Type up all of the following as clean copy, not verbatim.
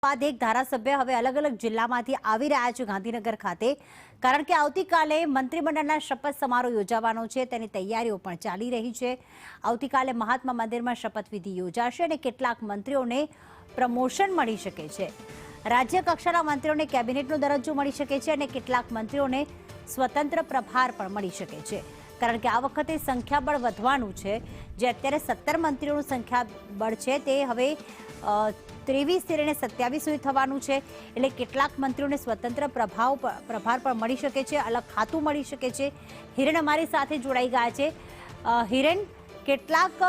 बाद एक धारासभ्य હવે અલગ અલગ જિલ્લામાંથી આવી રહ્યા છે ગાંધીનગર ખાતે, કારણ કે આવતીકાલે મંત્રીમંડળના શપથ સમારોહ યોજાવાનો છે, તેની તૈયારીઓ પણ ચાલી રહી છે। આવતીકાલે મહાત્મા મંદિરમાં શપથવિધિ યોજાશે અને કેટલાક મંત્રીઓને પ્રમોશન મળી શકે છે। રાજ્ય કક્ષાના મંત્રીઓને કેબિનેટનો દરજ્જો મળી શકે છે અને કેટલાક મંત્રીઓને સ્વતંત્ર પ્રભાર પણ મળી શકે છે, કારણ કે આ વખતે સંખ્યાબળ વધવાનું છે। જે અત્યારે 17 મંત્રીઓનું સંખ્યાબળ છે તે હવે 23 થી લઈને 27 સુધી થવાનું છે, એટલે કેટલાક મંત્રીઓને સ્વતંત્ર પ્રભાર પણ મળી શકે છે, અલગ ખાતું મળી શકે છે। હિરેન અમારી સાથે જોડાઈ ગયા છે। હિરેન, કેટલાક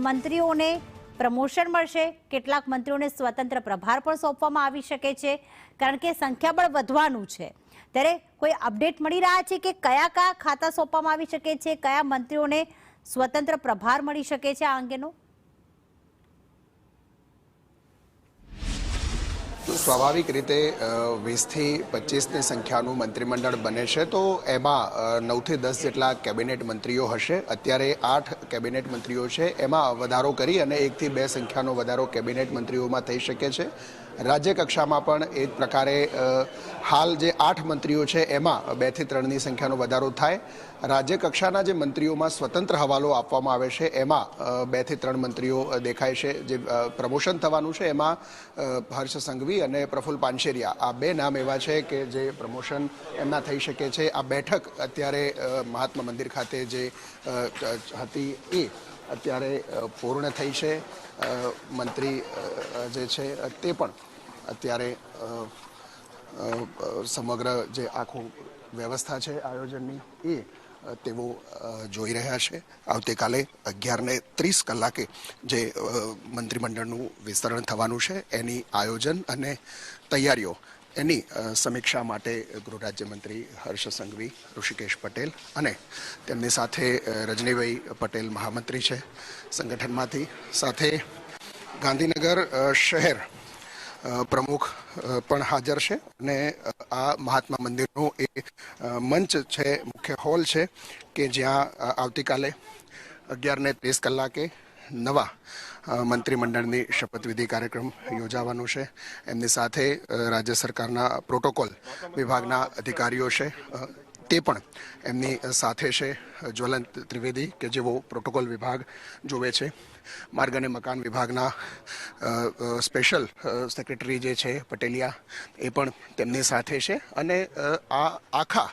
મંત્રીઓને પ્રમોશન મળશે, કેટલાક મંત્રીઓને સ્વતંત્ર પ્રભાર પણ સોંપવામાં આવી શકે છે, કારણ કે સંખ્યાબળ વધવાનું છે, ત્યારે કોઈ અપડેટ મળી રહ્યા છે કે કયા કયા ખાતા સોંપવામાં આવી શકે છે, કયા મંત્રીઓને સ્વતંત્ર પ્રભાર મળી શકે છે આ અંગેનો? સ્વાભાવિક રીતે 20 થી 25ની સંખ્યાનું મંત્રીમંડળ બને છે, તો એમાં 9 થી 10 જેટલા કેબિનેટ મંત્રીઓ હશે। અત્યારે 8 કેબિનેટ મંત્રીઓ છે, એમાં વધારો કરી અને 1 થી 2 સંખ્યાનો વધારો કેબિનેટ મંત્રીઓમાં થઈ શકે છે। રાજ્ય કક્ષામાં પણ એ જ પ્રકારે હાલ જે 8 મંત્રીઓ છે એમાં 2 થી 3ની સંખ્યાનો વધારો થાય। રાજ્ય કક્ષાના જે મંત્રીઓમાં સ્વતંત્ર હવાલો આપવામાં આવે છે એમાં 2 થી 3 મંત્રીઓ દેખાય છે। જે પ્રમોશન થવાનું છે એમાં હર્ષ સંઘવી અને પ્રફુલ્લ પાનશેરિયા, આ 2 નામ એવા છે કે જે પ્રમોશન એમના થઈ શકે છે। આ બેઠક અત્યારે મહાત્મા મંદિર ખાતે જે હતી એ અત્યારે પૂર્ણ થઈ છે। મંત્રી જે છે તે પણ અત્યારે સમગ્ર જે આખું વ્યવસ્થા છે આયોજનની એ તેઓ જોઈ રહ્યા છે। આવતીકાલે 11:30 કલાકે જે મંત્રીમંડળનું વિસ્તરણ થવાનું છે એની આયોજન અને તૈયારીઓ એની સમીક્ષા માટે ગૃહ રાજ્યમંત્રી હર્ષ સંઘવી, ઋષિકેશ પટેલ અને તેમની સાથે રજનીભાઈ પટેલ મહામંત્રી છે સંગઠનમાંથી, સાથે ગાંધીનગર શહેર પ્રમુખ પણ હાજર છે અને આ મહાત્મા મંદિરનો એ મંચ છે, મુખ્ય હોલ છે કે જ્યાં આવતીકાલે 11:30 કલાકે નવા મંત્રીમંડળની શપથવિધિ કાર્યક્રમ યોજાવાનો છે। એમની સાથે રાજ્ય સરકારના પ્રોટોકોલ વિભાગના અધિકારીઓ છે, તે પણ એમની સાથે છે। જ્વલંત ત્રિવેદી કે જેઓ પ્રોટોકોલ વિભાગ જોવે છે, માર્ગ અને મકાન વિભાગના સ્પેશિયલ સેક્રેટરી જે છે પટેલિયા, એ પણ તેમની સાથે છે અને આ આખા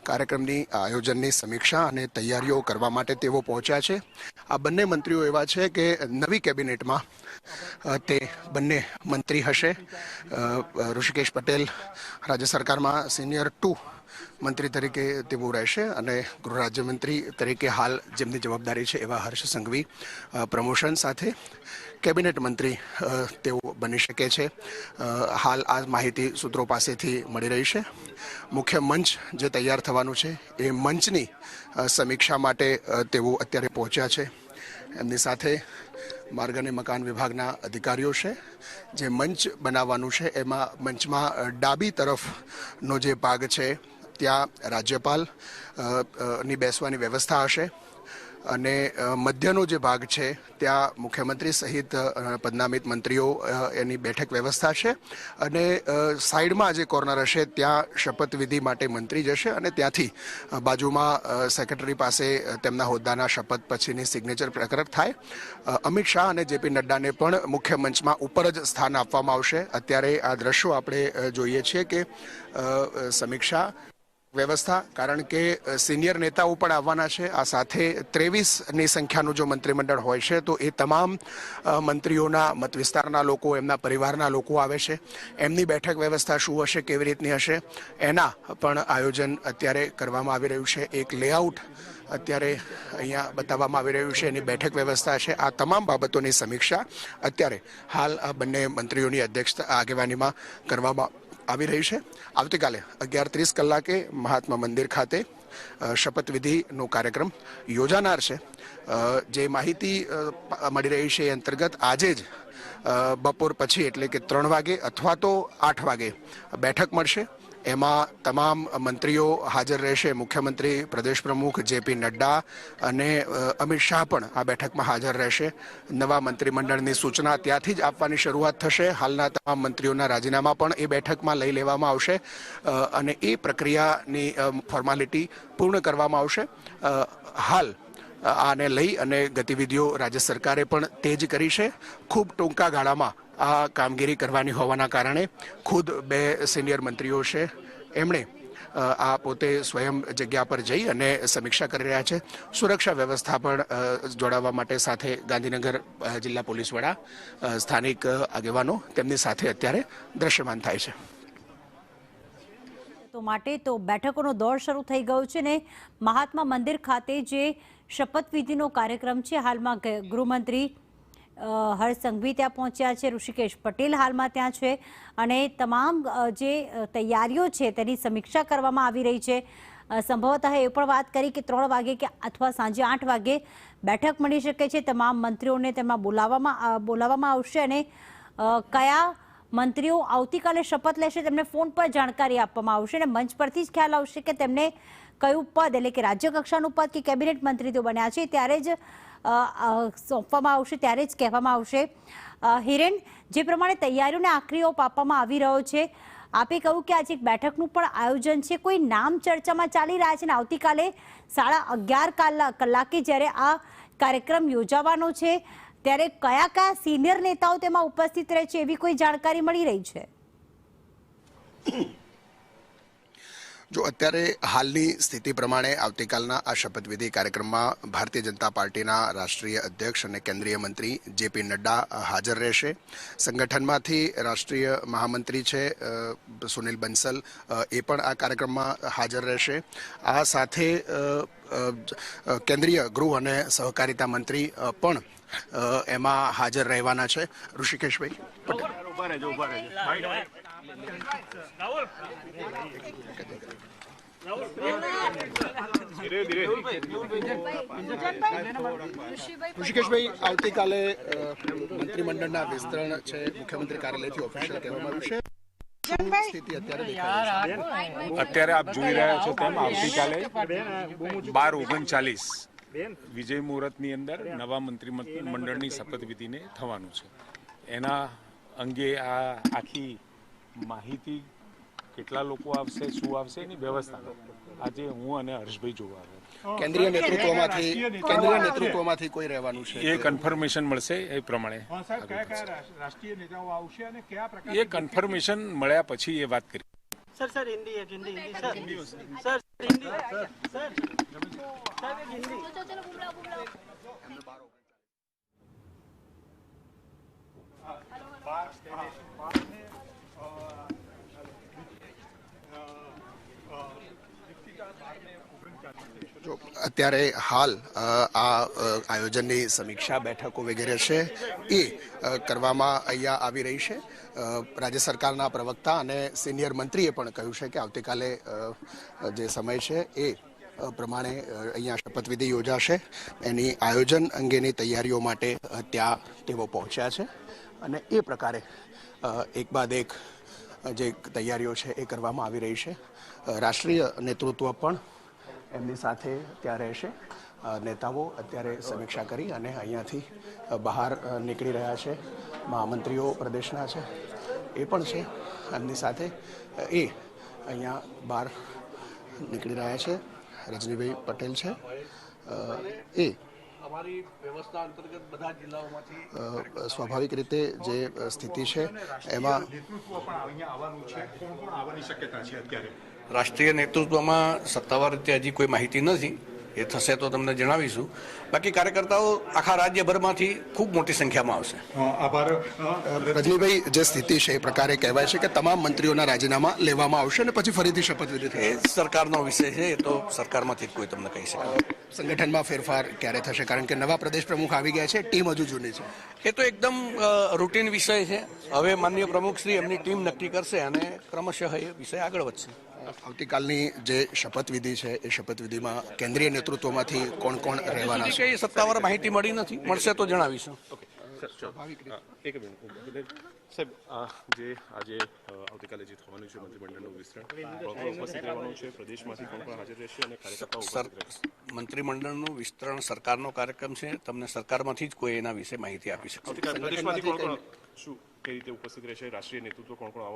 કાર્યક્રમની આયોજનની સમીક્ષા અને તૈયારીઓ કરવા માટે તેઓ પહોંચ્યા છે। આ બંને મંત્રીઓ એવા છે કે નવી કેબિનેટમાં તે બંને મંત્રી હશે। ઋષિકેશ પટેલ રાજ્ય સરકારમાં સિનિયર 2 મંત્રી તરીકે તેઓ રહેશે અને ગૃહ રાજ્યમંત્રી તરીકે હાલ જેમની જવાબદારી છે એવા હર્ષ સંઘવી પ્રમોશન સાથે કેબિનેટ મંત્રી તેઓ બની શકે છે। હાલ આ માહિતી સૂત્રો પાસેથી મળી રહી છે। મુખ્ય મંચ જે તૈયાર થવાનું છે એ મંચની સમીક્ષા માટે તેઓ અત્યારે પહોંચ્યા છે। એમની સાથે માર્ગ અને મકાન વિભાગના અધિકારીઓ છે। જે મંચ બનાવવાનું છે એમાં મંચમાં ડાબી તરફનો જે ભાગ છે ત્યાં રાજ્યપાલ ની બેસવાની વ્યવસ્થા હશે અને મધ્યનો જે ભાગ છે ત્યાં મુખ્યમંત્રી સહિત પદનામિત મંત્રીઓ એની બેઠક વ્યવસ્થા છે અને સાઈડમાં જે કોર્નર હશે ત્યાં શપથવિધિ માટે મંત્રી જશે અને ત્યાંથી બાજુમાં સેક્રેટરી પાસે તેમના હોદ્દાના શપથ પછીની સિગ્નેચર પ્રકટ થાય। અમિત શાહ અને જેપી નડ્ડાને પણ મુખ્ય મંચમાં ઉપર જ સ્થાન આપવામાં આવશે। અત્યારે આ દ્રશ્યો આપણે જોઈએ છીએ કે સમીક્ષા વ્યવસ્થા, કારણ કે સિનિયર નેતાઓ પણ આવવાના છે। આ સાથે 23ની સંખ્યાનું જો મંત્રીમંડળ હોય છે તો એ તમામ મંત્રીઓના મત વિસ્તારના લોકો, એમના પરિવારના લોકો આવે છે। એમની બેઠક વ્યવસ્થા શું હશે, કેવી રીતની હશે, એના પણ આયોજન અત્યારે કરવામાં આવી રહ્યું છે। એક લેઆઉટ અત્યારે અહીંયા બતાવવામાં આવી રહ્યું છે, એની બેઠક વ્યવસ્થા છે। આ તમામ બાબતોની સમીક્ષા અત્યારે હાલ આ બંને મંત્રીઓની અધ્યક્ષતા આગેવાનીમાં કરવામાં આવી રહી છે। આવતીકાલે 11:30 કલાકે મહાત્મા મંદિર ખાતે શપથવિધિનો કાર્યક્રમ યોજાનાર છે। જે માહિતી મળી રહી છે એ અંતર્ગત આજે જ બપોર પછી એટલે કે 3 વાગે અથવા તો 8 વાગે બેઠક મળશે એમાં તમામ મંત્રીઓ હાજર રહેશે. મુખ્યમંત્રી પ્રદેશ પ્રમુખ જેપી નડ્ડા અને અમિત શાહ પણ આ બેઠકમાં હાજર રહેશે. નવા મંત્રીમંડળની સૂચના ત્યાંથી જ આપવાની શરૂઆત થશે. હાલના તમામ મંત્રીઓના રાજીનામા પણ એ બેઠકમાં લઈ લેવામાં આવશે અને એ પ્રક્રિયાની ફોર્માલિટી પૂર્ણ કરવામાં આવશે. હાલ આને લઈ અને ગતિવિધિઓ રાજ્ય સરકારે પણ તેજ કરી છે. ખૂબ ટૂંકા ગાળામાં આ કામગીરી કરવાની હોવાના કારણે ખુદ 2 સિનિયર મંત્રીઓ છે એમણે આ પોતે સ્વયં જગ્યા પર જઈ અને સમીક્ષા કરી રહ્યા છે. સુરક્ષા વ્યવસ્થા પણ જોડાવા માટે સાથે ગાંધીનગર જિલ્લા પોલીસ વડા સ્થાનિક આગેવાનો તેમની સાથે અત્યારે દ્રશ્યમાન થાય છે. તો માટે તો બેઠકોનો દોર શરૂ થઈ ગયો છે ને મહાત્મા મંદિર ખાતે જે શપથવિધિનો કાર્યક્રમ છે હાલમાં ગૃહમંત્રી હર્ષ સંઘવી ત્યાં પહોંચ્યા છે. ઋષિકેશ પટેલ હાલમાં ત્યાં છે અને તમામ જે તૈયારીઓ છે તેની સમીક્ષા કરવામાં આવી રહી છે. સંભવતઃ એ પણ વાત કરી કે 3 વાગે કે અથવા સાંજે 8 વાગે બેઠક મળી શકે છે. તમામ મંત્રીઓને તેમાં બોલાવવામાં આવશે અને કયા મંત્રીઓ આવતીકાલે શપથ લેશે તેમને ફોન પર જાણકારી આપવામાં આવશે અને મંચ પરથી જ ખ્યાલ આવશે કે તેમને કયું પદ એટલે કે રાજ્ય કક્ષાનું પદ કે કેબિનેટ મંત્રી તેઓ બન્યા છે ત્યારે જ સોંપવામાં આવશે, ત્યારે જ કહેવામાં આવશે. હિરેન, જે પ્રમાણે તૈયારીઓને આખરી ઓપ આપવામાં આવી રહ્યો છે, આપે કહ્યું કે આજે એક બેઠકનું પણ આયોજન છે. કોઈ નામ ચર્ચામાં ચાલી રહ્યા છે અને આવતીકાલે 11:30 કલાકે જ્યારે આ કાર્યક્રમ યોજાવાનો છે ત્યારે કયા કયા સિનિયર નેતાઓ તેમાં ઉપસ્થિત રહે છે એવી કોઈ જાણકારી મળી રહી છે? જો અત્યારે હાલની સ્થિતિ પ્રમાણે આવતીકાલના આ શપથવિધિ કાર્યક્રમમાં ભારતીય જનતા પાર્ટીના રાષ્ટ્રીય અધ્યક્ષ અને કેન્દ્રીય મંત્રી જેપી નડ્ડા હાજર રહેશે. સંગઠનમાંથી રાષ્ટ્રીય મહામંત્રી છે સુનિલ બંસલ, એ પણ આ કાર્યક્રમમાં હાજર રહેશે. આ સાથે કેન્દ્રીય ગૃહ અને સહકારિતા મંત્રી પણ એમાં હાજર રહેવાના છે. ઋષિકેશભાઈ પટેલ. ઋષિકેશભાઈ, આવતીકાલે મંત્રીમંડળના વિસ્તરણ છે, મુખ્યમંત્રી કાર્યાલયથી ઓફિશિયલ કહેવામાં આવ્યું છે. અત્યારે આપ જોઈ રહ્યા છો તેમ આવતીકાલે 12:39 વિજય મુહૂર્તની અંદર નવા મંત્રીમંડળની શપથવિધિને થવાનું છે. એના અંગે આ આખી માહિતી કેટલા લોકો આવશે, શું આવશે એની વ્યવસ્થા આજે હું અને હર્ષભાઈ જોવા આવ્યા. કેન્દ્રીય નેતૃત્વમાંથી કોઈ રહેવાનું છે એ કન્ફર્મેશન મળશે એ પ્રમાણે રાષ્ટ્રીય નેતાઓ આવશે અને કયા પ્રકાર એ કન્ફર્મેશન મળ્યા પછી એ વાત કરી. सर हिंदी सर हिंदी જો અત્યારે હાલ આ આયોજનની સમીક્ષા બેઠકો વગેરે છે એ કરવામાં અહીંયા આવી રહી છે. રાજ્ય સરકારના પ્રવક્તા અને સિનિયર મંત્રીએ પણ કહ્યું છે કે આવતીકાલે જે સમય છે એ પ્રમાણે અહીંયા શપથવિધિ યોજાશે. એની આયોજન અંગેની તૈયારીઓ માટે ત્યાં તેઓ પહોંચ્યા છે અને એ પ્રકારે એક બાદ એક જે તૈયારીઓ છે એ કરવામાં આવી રહી છે. રાષ્ટ્રીય નેતૃત્વ પણ એમની સાથે ત્યાં રહેશે. નેતાઓ અત્યારે સમીક્ષા કરી અને અહીંયાથી બહાર નીકળી રહ્યા છે. મહામંત્રીઓ પ્રદેશના છે એ પણ છે એમની સાથે, એ અહીંયા બહાર નીકળી રહ્યા છે. રજનીભાઈ પટેલ છે એ અમારી વ્યવસ્થા અંતર્ગત બધા જિલ્લાઓમાંથી સ્વાભાવિક રીતે જે સ્થિતિ છે એમાં રાષ્ટ્રીય નેતૃત્વમાં સત્તાવાર રીતે હજી કોઈ માહિતી નથી, એ થશે તો તમને જણાવીશું. બાકી કાર્યકર્તાઓ આખા રાજ્યભરમાંથી ખૂબ મોટી સંખ્યામાં આવશે. રજનીભાઈ, જે સ્થિતિ છે એ પ્રકારે કહેવાય છે કે તમામ મંત્રીઓના રાજીનામા લેવામાં આવશે અને પછી ફરીથી શપથવિધિ એ સરકારનો વિષય છે, એ તો સરકારમાંથી જ કોઈ તમને કહી શકે. સંગઠનમાં ફેરફાર ક્યારે થશે? કારણ કે નવા પ્રદેશ પ્રમુખ આવી ગયા છે, ટીમ હજુ જૂની છે. એ તો એકદમ રૂટીન વિષય છે. હવે માનનીય પ્રમુખશ્રી એમની ટીમ નક્કી કરશે અને ક્રમશઃ એ વિષય આગળ વધશે. આવતીકાલની જે શપથવિધિ છે એ શપથવિધિમાં કેન્દ્રીય નેતૃત્વમાંથી કોણ કોણ રહેવાના છે? કઈ સત્તાવાર માહિતી મળી નથી, મળશે તો જણાવીશું. સાહેબ જે આજે આવતીકાલે જે થવાનું છે મંત્રીમંડળનું વિસ્તરણ કોણ ઉપસ્થિત રહેવાનું છે, પ્રદેશમાંથી કોણ કોણ હાજર રહેશે અને કાર્યકર્તાઓ ઉપસ્થિત રહેશે? મંત્રીમંડળનું વિસ્તરણ સરકારનો કાર્યક્રમ છે. તમને સરકારમાંથી જ કોઈ એના વિશે માહિતી આપી શકશે. આવતીકાલે પ્રદેશમાંથી કોણ કોણ કઈ રીતે ઉપસ્થિત રહેશે, રાષ્ટ્રીય નેતૃત્વ કોણ કોણ